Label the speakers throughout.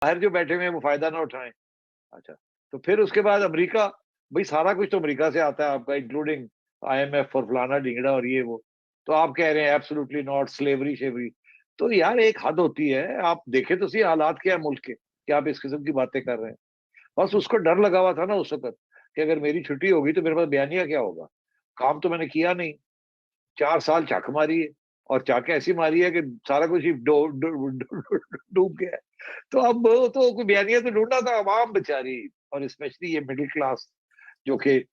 Speaker 1: बाहर जो बैठे हुए हैं वो फायदा ना उठाएं। अच्छा, तो फिर उसके बाद अमेरिका, भाई सारा कुछ तो अमेरिका से आता है आपका, इंक्लूडिंग IMF और फलाना ढिंगड़ा और ये वो। तो आप कह रहे हैं एब्सोल्युटली नॉट, स्लेवरी शेवरी। तो यार एक हद होती है, आप देखे तो सही हालात क्या है मुल्क के, कि आप इस किस्म की बातें कर रहे हैं। बस उसको डर लगा हुआ था ना उस वक्त, कि अगर मेरी छुट्टी होगी तो मेरे पास बयानिया क्या होगा। काम तो मैंने किया नहीं, 4 साल चाक मारी है, और चाक ऐसी मारी है कि सारा कुछ ही डूब गया है। तो अब तो कोई बयानिया तो ढूंढना था, आवाम बेचारी, और स्पेशली ये मिडिल क्लास, जो कि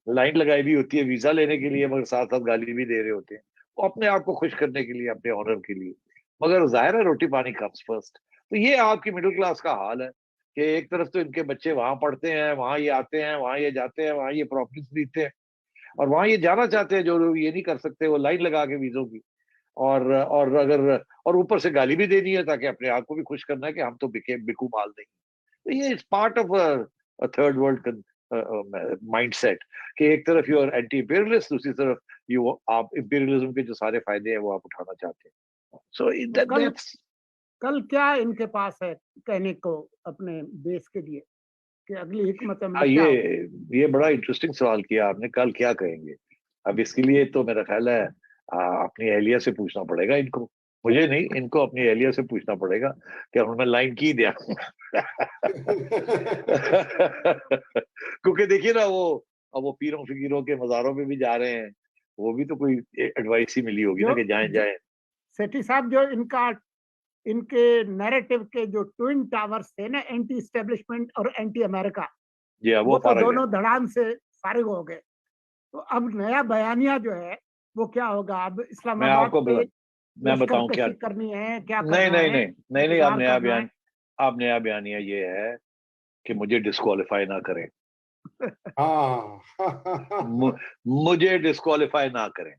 Speaker 1: लाइन लगाई भी होती है वीजा लेने के लिए, मगर साथ साथ गाली भी दे रहे होते हैं, वो अपने आप को खुश करने के लिए, अपने ऑनर के लिए। मगर जाहिर है रोटी पानी कम्स फर्स्ट। तो ये आपकी मिडिल क्लास का हाल है, कि एक तरफ तो इनके बच्चे वहां पढ़ते हैं, वहां ये आते हैं, वहां ये जाते हैं, वहां ये प्रॉपर्टी खरीदते हैं, और वहां ये जाना चाहते हैं जो लोग ये नहीं कर सकते, वो लाइन लगा के वीजों की। और अगर, और ऊपर से गाली भी देनी है, ताकि अपने आप को भी खुश करना है कि हम तो बिकू माल नहीं। तो ये is part of third world mind set, कि एक तरफ यू आर एंटी इंपीरियलिस्ट, दूसरी तरफ यू, आप इंपीरियलिज्म के जो सारे फायदे हैं वो आप उठाना चाहते हैं। सो
Speaker 2: तो कल
Speaker 1: दैट्स।
Speaker 2: कल क्या इनके पास है कहने को अपने देश के लिए, कि अगली हिकमत
Speaker 1: हाँ,
Speaker 2: अमली क्या होगी?
Speaker 1: ये बड़ा इंटरेस्टिंग सवाल किया आपने, कल क्या कहेंगे। अब इसके लिए तो मेरा ख्याल है अपनी अहलिया से पूछना पड़ेगा इनको, मुझे नहीं, इनको अपनी अहलिया से पूछना पड़ेगा कि उन्होंने लाइन की दिया। क्योंकि देखिए ना वो, अब वो पीरों फकीरों के मज़ारों पे भी जा रहे हैं, वो भी तो कोई एडवाइस ही मिली होगी ना
Speaker 2: जो,
Speaker 1: कि जाएं
Speaker 2: जो
Speaker 1: जाएं।
Speaker 2: सेठी साहब, जो इनके नैरेटिव के जो ट्विन टावर्स थे ना, एंटी एस्टेब्लिशमेंट और एंटी अमेरिका,
Speaker 1: जी हाँ, वो
Speaker 2: वो तो
Speaker 1: फारग है।
Speaker 2: दोनों धड़ाम से फारिग हो गए। तो अब नया बयानिया जो है वो क्या होगा? अब
Speaker 1: मैं
Speaker 2: इस्लामाबाद
Speaker 1: आपको
Speaker 2: पे
Speaker 1: मैं
Speaker 2: लश्कर
Speaker 1: बताऊं क्या।
Speaker 2: कशी करनी है, क्या
Speaker 1: नहीं
Speaker 2: करना
Speaker 1: नहीं
Speaker 2: है,
Speaker 1: नहीं नहीं नहीं,
Speaker 2: इंतजार करना है?
Speaker 1: अब नया बयानिया ये है कि मुझे डिस्qualify ना करें।
Speaker 3: हाँ।
Speaker 1: मुझे डिस्qualify ना करें,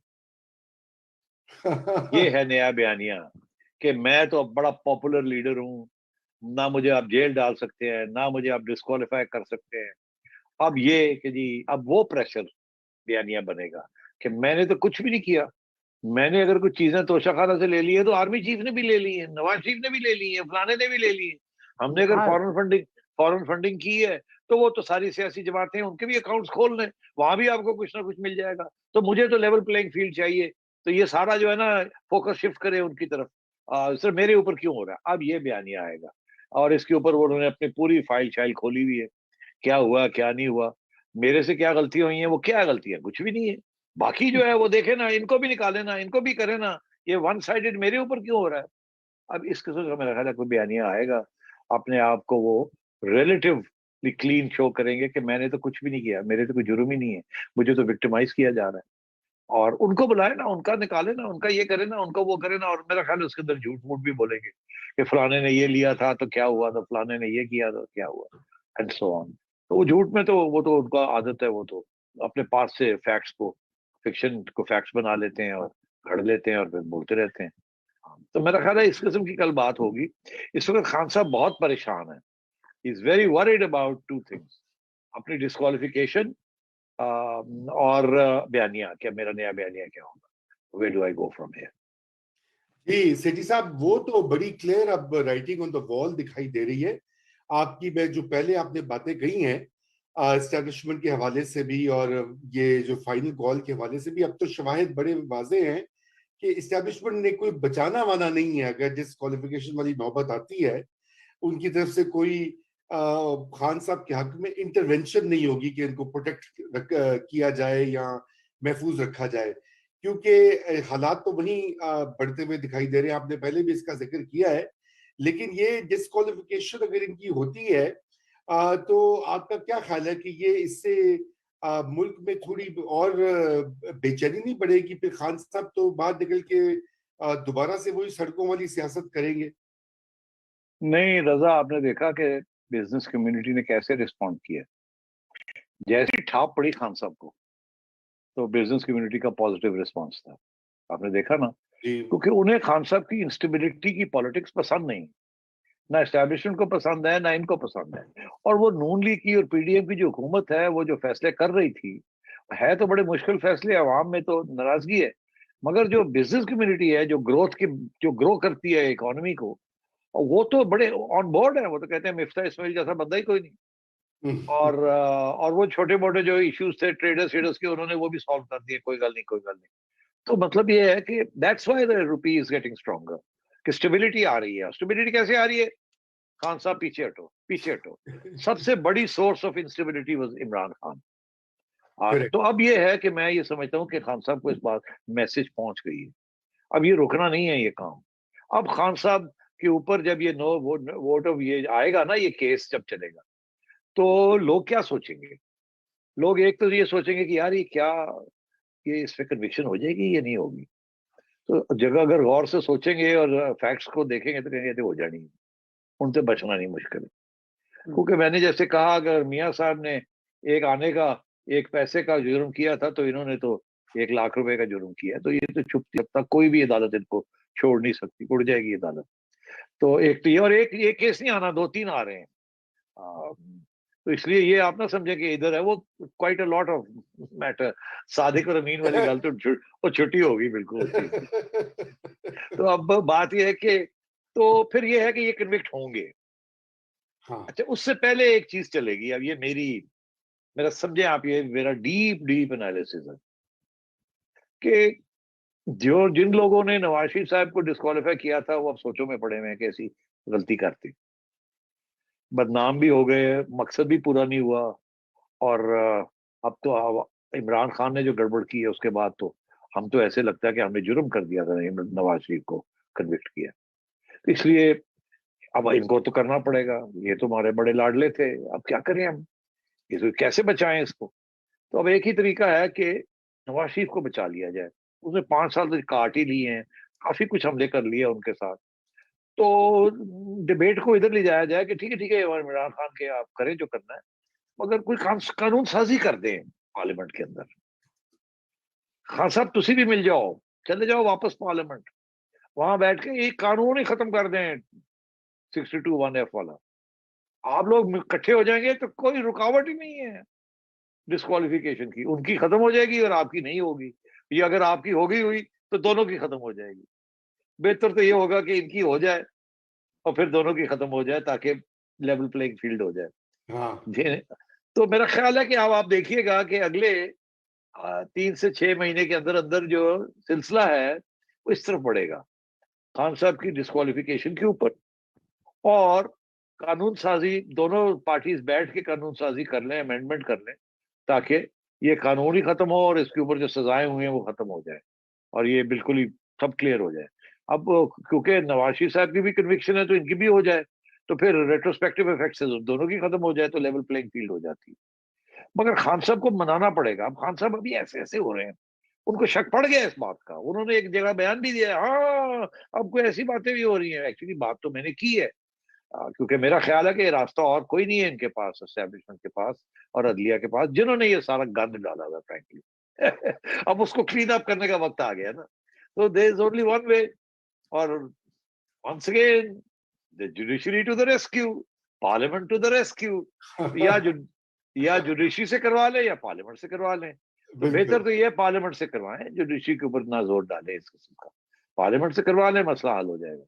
Speaker 1: ये है नया बयानिया, कि मैं तो अब बड़ा पॉपुलर लीडर हूं, ना मुझे आप जेल डाल सकते हैं, ना मुझे आप डिस्qualify कर सकते हैं। अब ये कि जी, अब वो प्रेशर बयानिया बनेगा कि मैंने तो कुछ भी नहीं किया। मैंने अगर कुछ चीजें तोशाखाना से ले ली है तो आर्मी चीफ ने भी ले ली है, नवाज शरीफ ने भी ले ली है, फलाने ने भी ले ली है। हमने अगर
Speaker 2: हाँ,
Speaker 1: फॉरेन फंडिंग की है, तो वो तो सारी सियासी जमातें उनके भी अकाउंट्स खोल लें, वहां भी आपको कुछ ना कुछ मिल जाएगा। तो मुझे तो लेवल प्लेइंग फील्ड चाहिए। तो ये सारा जो है ना, फोकस शिफ्ट करे उनकी तरफ, सर मेरे ऊपर क्यों हो रहा है। अब ये बयानिया आएगा, और इसके ऊपर वो उन्होंने अपनी पूरी फाइल शाइल खोली हुई है, क्या हुआ क्या नहीं हुआ, मेरे से क्या गलतियां हुई हैं, वो क्या गलती है, कुछ भी नहीं है। बाकी जो है वो देखे ना, इनको भी निकाले ना, इनको भी करे ना, ये वन साइडेड मेरे ऊपर क्यों हो रहा है। अब इस किस्म का मेरा ख्याल है कोई बयानिया आएगा, अपने आप को वो रिलेटिवली क्लीन शो करेंगे कि मैंने तो कुछ भी नहीं किया, मेरे तो कोई जुर्म ही नहीं है, मुझे तो विक्टिमाइज किया जा रहा है। और उनको बुलाए ना, उनका निकाले ना, उनका ये करे ना, उनका वो करे ना, और मेरा ख्याल है उसके अंदर झूठ मूठ भी बोलेंगे कि फलाने ने ये लिया था तो क्या हुआ था, फलाने ने ये किया था क्या हुआ, एंड सो ऑन। तो वो झूठ में तो वो तो उनका आदत है, वो तो अपने पास से फैक्ट्स को, फिक्शन को फैक्ट्स बना लेते हैं और घड़ लेते हैं और फिर बोलते रहते हैं। तो मेरा ख्याल है इस किस्म की कल बात होगी। इस वक्त खान साहब बहुत परेशान है, is very worried about two things, अपनी डिस्क्वालिफिकेशन और बयानिया, क्या मेरा नया बयानिया क्या होगा, where do I go from here.
Speaker 3: जी सेठी साहब, वो तो बड़ी क्लियर अब राइटिंग ऑन द वॉल दिखाई दे रही है आपकी। मैं जो पहले आपने बातें कही हैं एस्टैब्लिशमेंट के हवाले से भी, और ये जो फाइनल कॉल के हवाले से भी, अब तो शवाहिद बड़े वाजे हैं कि इस्टेब्लिशमेंट ने कोई बचाना वाना नहीं है। अगर जिस क्वालिफिकेशन वाली नौबत आती है, उनकी तरफ से कोई खान साहब के हक में इंटरवेंशन नहीं होगी कि इनको प्रोटेक्ट किया जाए या महफूज रखा जाए, क्योंकि हालात तो वहीं बढ़ते हुए दिखाई दे रहे हैं। आपने पहले भी इसका जिक्र किया है। लेकिन ये डिस्क्वालिफिकेशन अगर इनकी होती है, तो आपका क्या ख्याल है कि ये इससे मुल्क में थोड़ी और बेचैनी नहीं बढ़ेगी? फिर खान साहब तो बाहर निकल के दोबारा से वही सड़कों वाली सियासत करेंगे।
Speaker 1: नहीं रजा, आपने देखा कि बिजनेस कम्युनिटी ने कैसे रिस्पॉन्ड किया, जैसी ठाप पड़ी खान साहब को, तो बिजनेस कम्युनिटी का पॉजिटिव रिस्पॉन्स था, आपने देखा ना।
Speaker 3: जी
Speaker 1: क्योंकि उन्हें खान साहब की इंस्टेबिलिटी की पॉलिटिक्स पसंद नहीं, ना एस्टैब्लिशमेंट को पसंद है, ना इनको पसंद है। और वो नून लीग की और पीडीएम की जो हुकूमत है, वो जो फैसले कर रही थी, है तो बड़े मुश्किल फैसले, अवाम में तो नाराजगी है, मगर जो बिजनेस कम्युनिटी है, जो ग्रो करती है इकोनॉमी को, اور وہ تو بڑے آن بورڈ ہیں, وہ تو کہتے ہیں مفتاح اسماعیل جیسا بندہ ہی کوئی نہیں. اور وہ چھوٹے موٹے جو ایشوز تھے ٹریڈرز کے, انہوں نے وہ بھی سالو کر دیے, کوئی گل نہیں کوئی گل نہیں. تو مطلب یہ ہے کہ that's why the rupee is getting stronger, کہ اسٹیبلٹی آ رہی ہے. اسٹیبلٹی کیسے آ رہی ہے؟ خان صاحب پیچھے ہٹو پیچھے ہٹو. سب سے بڑی source of instability was Imran Khan. تو اب یہ ہے کہ میں یہ سمجھتا ہوں کہ خان صاحب کو اس بات میسج پہنچ گئی ہے, اب یہ رکنا نہیں ہے یہ کام. اب خان صاحب کے اوپر جب یہ نو ووٹ آف یہ آئے گا نا, یہ کیس جب چلے گا, تو لوگ کیا سوچیں گے؟ لوگ ایک تو یہ سوچیں گے کہ یار یہ کیا, یہ اس پہ کنوکشن ہو جائے گی یا نہیں ہوگی. تو جگہ اگر غور سے سوچیں گے اور فیکٹس کو دیکھیں گے تو کہیں گے ہو جانی ہے, ان سے بچنا نہیں مشکل ہے. کیونکہ میں نے جیسے کہا, اگر میاں صاحب نے ایک آنے کا ایک پیسے کا جرم کیا تھا تو انہوں نے تو 1 لاکھ روپے کا جرم کیا, تو یہ تو چھپ جب تک کوئی بھی عدالت ان کو چھوڑ نہیں سکتی, اڑ جائے گی عدالت. تو ایک تو یہ, اور ایک کیس نہیں آنا, 2-3 آ رہے ہیں. تو اس لیے یہ آپ نہ سمجھیں کہ ادھر ہے, وہ quite a lot of matter. صادق اور امین والی گل تو وہ چھٹی ہوگی بالکل. تو اب بات یہ ہے کہ تو پھر یہ ہے کہ یہ کنوکٹ ہوں گے. اچھا, اس سے پہلے ایک چیز چلے گی, اب یہ میرا سمجھیں آپ, یہ میرا ڈیپ انالیسس ہے کہ جن لوگوں نے نواز شریف صاحب کو ڈسکوالیفائی کیا تھا وہ اب سوچوں میں پڑے ہوئے ہیں کہ ایسی غلطی کرتے, بدنام بھی ہو گئے, مقصد بھی پورا نہیں ہوا. اور اب تو عمران خان نے جو گڑبڑ کی ہے اس کے بعد تو ہم تو ایسے لگتا ہے کہ ہم نے جرم کر دیا تھا نواز شریف کو کنوکٹ کیا. اس لیے اب ان کو تو کرنا پڑے گا, یہ تو ہمارے بڑے لاڈلے تھے, اب کیا کریں ہم, کیسے بچائیں اس کو. تو اب ایک ہی طریقہ ہے کہ نواز شریف کو بچا لیا جائے. اس نے 5 سال تک کاٹ ہی لیے ہیں, کافی کچھ حملے کر لیے ان کے ساتھ. تو ڈبیٹ کو ادھر لے جایا جائے کہ ٹھیک ہے عمران خان کے آپ کریں جو کرنا ہے, مگر کوئی قانون سازی کر دیں پارلیمنٹ کے اندر. خان صاحب تسی بھی مل جاؤ, چلے جاؤ واپس پارلیمنٹ, وہاں بیٹھ کے ایک قانون ہی ختم کر دیں 62(1)(f) والا. آپ لوگ اکٹھے ہو جائیں گے تو کوئی رکاوٹ ہی نہیں ہے ڈسکوالیفیکیشن کی. ان کی ختم ہو جائے گی اور آپ کی نہیں ہوگی, یا اگر آپ کی ہوگی ہوئی تو دونوں کی ختم ہو جائے گی. بہتر تو یہ ہوگا کہ ان کی ہو جائے اور پھر دونوں کی ختم ہو جائے تاکہ لیول پلینگ فیلڈ ہو جائے. تو میرا خیال ہے کہ اب آپ دیکھیے گا کہ اگلے 3 سے 6 مہینے کے اندر اندر جو سلسلہ ہے وہ اس طرف بڑھے گا, خان صاحب کی ڈسکوالیفیکیشن کے اوپر, اور قانون سازی دونوں پارٹیز بیٹھ کے قانون سازی کر لیں, امینڈمنٹ کر لیں, تاکہ یہ قانون ہی ختم ہو اور اس کے اوپر جو سزائیں ہوئی ہیں وہ ختم ہو جائے اور یہ بالکل ہی سب کلیئر ہو جائے. اب کیونکہ نواز شریف صاحب کی بھی کنوکشن ہے تو ان کی بھی ہو جائے, تو پھر ریٹروسپیکٹو افیکٹ سے دونوں کی ختم ہو جائے تو لیول پلینگ فیلڈ ہو جاتی. مگر خان صاحب کو منانا پڑے گا. اب خان صاحب ابھی ایسے ہو رہے ہیں, ان کو شک پڑ گیا اس بات کا, انہوں نے ایک جگہ بیان بھی دیا, ہاں اب کوئی ایسی باتیں بھی ہو رہی ہیں. ایکچولی بات تو میں نے کی ہے, کیونکہ میرا خیال ہے کہ راستہ اور کوئی نہیں ہے ان کے پاس, اسٹیبلشمنٹ کے پاس اور عدلیہ کے پاس, جنہوں نے یہ سارا گند ڈالا تھا فرینکلی. اب اس کو کلین اپ کرنے کا وقت آ گیا نا. تو دیر از اونلی ون وے, اور once again the judiciary to the rescue, parliament to the rescue. یا جوڈیشری سے کروا لیں یا پارلیمنٹ سے کروا لیں. تو بہتر تو یہ پارلیمنٹ سے کروائیں, جوڈیشری کے اوپر نہ زور ڈالیں اس قسم کا, پارلیمنٹ سے کروا لیں, مسئلہ حل ہو جائے گا.